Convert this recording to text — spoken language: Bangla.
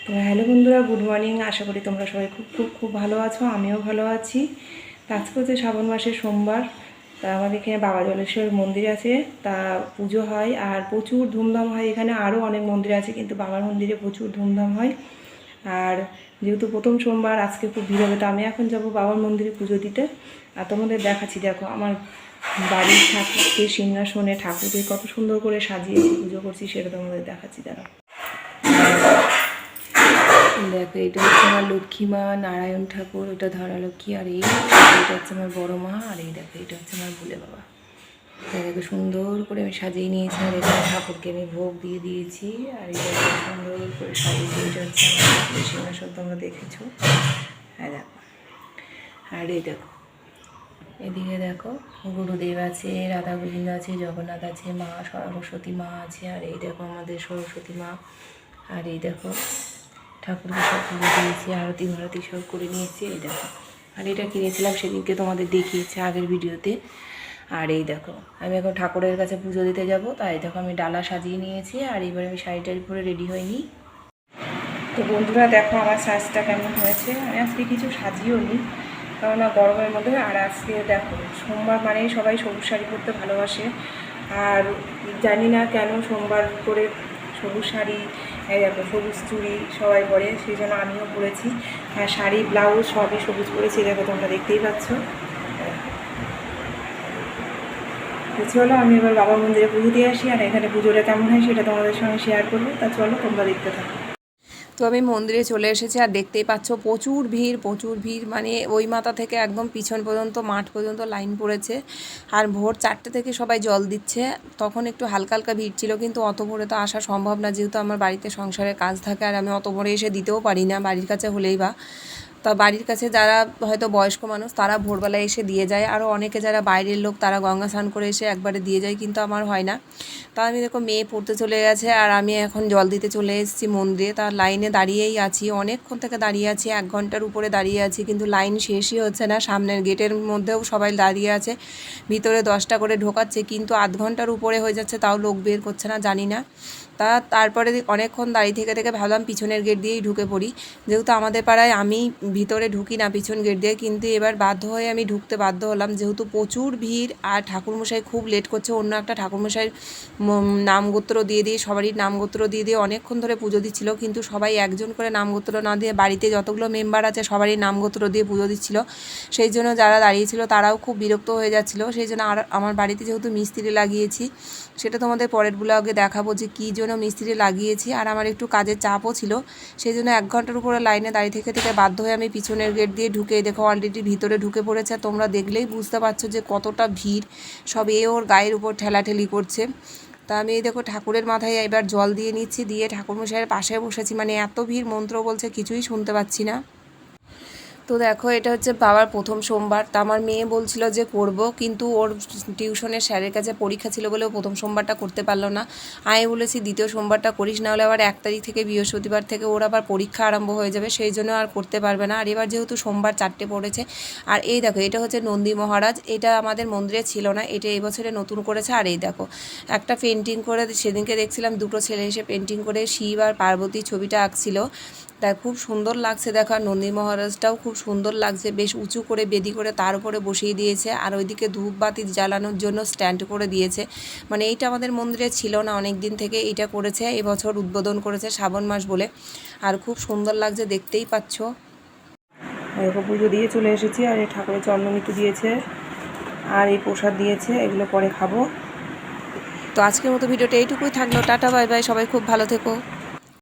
তো হ্যালো বন্ধুরা, গুড মর্নিং। আশা করি তোমরা সবাই খুব খুব খুব ভালো আছো, আমিও ভালো আছি। তা আজকে হচ্ছে শ্রাবণ মাসের সোমবার। তা আমাদের এখানে বাবা জলেশ্বর মন্দির আছে, তা পুজো হয় আর প্রচুর ধুমধাম হয়। এখানে আরও অনেক মন্দির আছে, কিন্তু বাবার মন্দিরে প্রচুর ধুমধাম হয়। আর যেহেতু প্রথম সোমবার, আজকে খুব ভিড় হবে। তো আমি এখন যাব বাবার মন্দিরে পুজো দিতে। আর তোমাদের দেখাচ্ছি, দেখো আমার বাড়ির ঠাকুরকে, সিংহাসনে ঠাকুরকে কত সুন্দর করে সাজিয়েছি, পুজো করছি, সেটা তোমাদের দেখাচ্ছি। দেখো এটা হচ্ছে আমার লক্ষ্মী মা, নারায়ণ ঠাকুর, ওটা ধরা লক্ষ্মী, আর এটা হচ্ছে আমার বড় মা, আর এই দেখো এটা হচ্ছে আমার ভোলে বাবা। দেখো সুন্দর করে আমি সাজিয়ে নিয়েছি, আর এখানে ঠাকুরকে আমি ভোগ দিয়ে দিয়েছি। আর এটা সুন্দর করে সাজিয়েছি, এটা হচ্ছে আমার সিংহাসন, তোমরা দেখেছো। হ্যাঁ দেখো, আর এই দেখো এদিকে দেখো গুরুদেব আছে, রাধা গোবিন্দ আছে, জগন্নাথ আছে, মা সরস্বতী মা আছে, আর এই দেখো আমাদের সরস্বতী মা। আর এই দেখো ঠাকুরকে সব পুজো দিয়েছি, আরতি ভারতি সব করে নিয়েছি। এই দেখো, আর এটা কিনেছিলাম সেদিনকে, তোমাদের দেখিয়েছে আগের ভিডিওতে। আর এই দেখো আমি এখন ঠাকুরের কাছে পুজো দিতে যাব, তাই দেখো আমি ডালা সাজিয়ে নিয়েছি। আর এবার আমি শাড়িটারি পরে রেডি হইনি। তো বন্ধুরা দেখো আমার সাজটা কেমন হয়েছে। আমি আজকে কিছু সাজিয়েও নি, কেননা গরমের মধ্যে। আর আজকে দেখো সোমবার মানেই সবাই সবুজ শাড়ি পরতে ভালোবাসে। আর জানি না কেন সোমবার করে সবুজ শাড়ি, এই দেখো সবুজ চুড়ি সবাই পরে, সেই জন্য আমিও পরেছি। আর শাড়ি ব্লাউজ সবই সবুজ পরেছি, দেখো তোমরা দেখতেই পাচ্ছ। চলো আমি এবার বাবার মন্দিরে পুজো দিয়ে আসি, আর এখানে পুজোটা কেমন হয় সেটা তোমাদের সঙ্গে শেয়ার করবো। তা চলো তোমরা দেখতে থাকো। তো আমি মন্দিরে চলে এসেছি, আর দেখতেই পাচ্ছ প্রচুর ভিড়, মানে ওই মাথা থেকে একদম পিছন পর্যন্ত, মাঠ পর্যন্ত লাইন পড়েছে। আর ভোর 4টে থেকে সবাই জল দিচ্ছে। তখন একটু হালকা হালকা ভিড় ছিল, কিন্তু অত ভোরে তো আসা সম্ভব না, যেহেতু আমার বাড়িতে সংসারের কাজ থাকে, আর আমি অত ভোরে এসে দিতেও পারি না, বাড়ির কাছে হলেই বা। তা বাড়ির কাছে যারা হয়তো বয়স্ক মানুষ, তারা ভোরবেলায় এসে দিয়ে যায়। আরও অনেকে যারা বাইরের লোক, তারা গঙ্গা স্নান করে এসে একবারে দিয়ে যায়, কিন্তু আমার হয় না। তা আমি দেখো মেয়ে পড়তে চলে গেছে, আর আমি এখন জল দিতে চলে এসেছি মন্দিরে। তার লাইনে দাঁড়িয়েই আছি, অনেকক্ষণ থেকে দাঁড়িয়ে আছি, 1 ঘন্টার উপরে দাঁড়িয়ে আছি, কিন্তু লাইন শেষই হচ্ছে না। সামনের গেটের মধ্যেও সবাই দাঁড়িয়ে আছে, ভিতরে 10টা করে ঢোকাচ্ছে, কিন্তু আধ ঘন্টার উপরে হয়ে যাচ্ছে, তাও লোক বের করছে না, জানি না। তারপরে অনেকক্ষণ দাঁড়িয়ে থেকে থেকে ভাবলাম পিছনের গেট দিয়েই ঢুকে পড়ি, যেহেতু আমাদের পাড়ায় আমি ভিতরে ঢুকি না পিছন গেট দিয়ে, কিন্তু এবার বাধ্য হয়ে আমি ঢুকতে বাধ্য হলাম, যেহেতু প্রচুর ভিড়। আর ঠাকুরমশাই খুব লেট করছে, অন্য একটা ঠাকুরমশাইয়ের নামগোত্র দিয়ে সবারই নামগোত্র দিয়ে অনেকক্ষণ ধরে পুজো দিচ্ছিল, কিন্তু সবাই একজন করে নামগোত্র না দিয়ে, বাড়িতে যতগুলো মেম্বার আছে সবারই নামগোত্র দিয়ে পুজো দিচ্ছিল। সেই জন্য যারা দাঁড়িয়েছিল তারাও খুব বিরক্ত হয়ে যাচ্ছিলো। সেই জন্য আর আমার বাড়িতে যেহেতু মিস্ত্রি লাগিয়েছি, সেটা তোমাদের পরের ব্লগে দেখাবো যে কী জন্য মিস্ত্রি লাগিয়েছি। আর আমার একটু কাজের চাপও ছিল, সেই জন্য 1 ঘন্টার উপরে লাইনে দাঁড়িয়ে থেকে থেকে বাধ্য হয়ে আমি পিছনের গেট দিয়ে ঢুকে, দেখো অলরেডি ভিতরে ঢুকে পড়েছে। তোমরা দেখলেই বুঝতে পারছো যে কতটা ভিড়, সব ওর গায়ের উপর ঠেলাঠেলি করছে। তা আমি এই দেখো ঠাকুরের মাথায় এবার জল দিয়ে নিচ্ছি, দিয়ে ঠাকুরমশাইয়ের পাশে বসেছি, মানে এত ভিড়, মন্ত্র বলছে কিছুই শুনতে পাচ্ছি না। তো দেখো এটা হচ্ছে বাবার প্রথম সোমবার। তা আমার মেয়ে বলছিল যে করব, কিন্তু ওর টিউশনের স্যারের কাছে পরীক্ষা ছিল বলে ও প্রথম সোমবারটা করতে পারলো না। আমি বলেছি দ্বিতীয় সোমবারটা করিস, না হলে আবার 1 তারিখ থেকে বৃহস্পতিবার থেকে ওর আবার পরীক্ষা আরম্ভ হয়ে যাবে, সেই জন্য আর করতে পারবে না। আর এবার যেহেতু সোমবার 4টে পড়েছে। আর এই দেখো এটা হচ্ছে নন্দী মহারাজ, এটা আমাদের মন্দিরে ছিল না, এটা এই বছরে নতুন করেছে। আর এই দেখো একটা পেন্টিং করে, সেদিনকে দেখছিলাম 2টো ছেলে এসে পেন্টিং করে শিব আর পার্বতী ছবিটা আঁকছিল, তাই খুব সুন্দর লাগছে। দেখো আর নন্দী মহারাজটাও খুব সুন্দর লাগছে, বেশ উঁচু করে বেদি করে তার উপরে বসিয়ে দিয়েছে, আর ওইদিকে ধূপবাতি জ্বালানোর জন্য স্ট্যান্ড করে দিয়েছে। মানে এইটা আমাদের মন্দিরে ছিল না অনেক দিন থেকে, এইটা করেছে, এবছর উদ্বোধন করেছে শ্রাবণ মাস বলে। আর খুব সুন্দর লাগছে, দেখতেই পাচ্ছ। দেখো পুজো দিয়ে চলে এসেছি, আর এই ঠাকুরের চন্দ্রমিতু দিয়েছে, আর এই প্রসাদ দিয়েছে, এগুলো পরে খাবো। তো আজকের মতো ভিডিওটা এইটুকুই থাকলো, টাটা বাই বাই, সবাই খুব ভালো থেকো।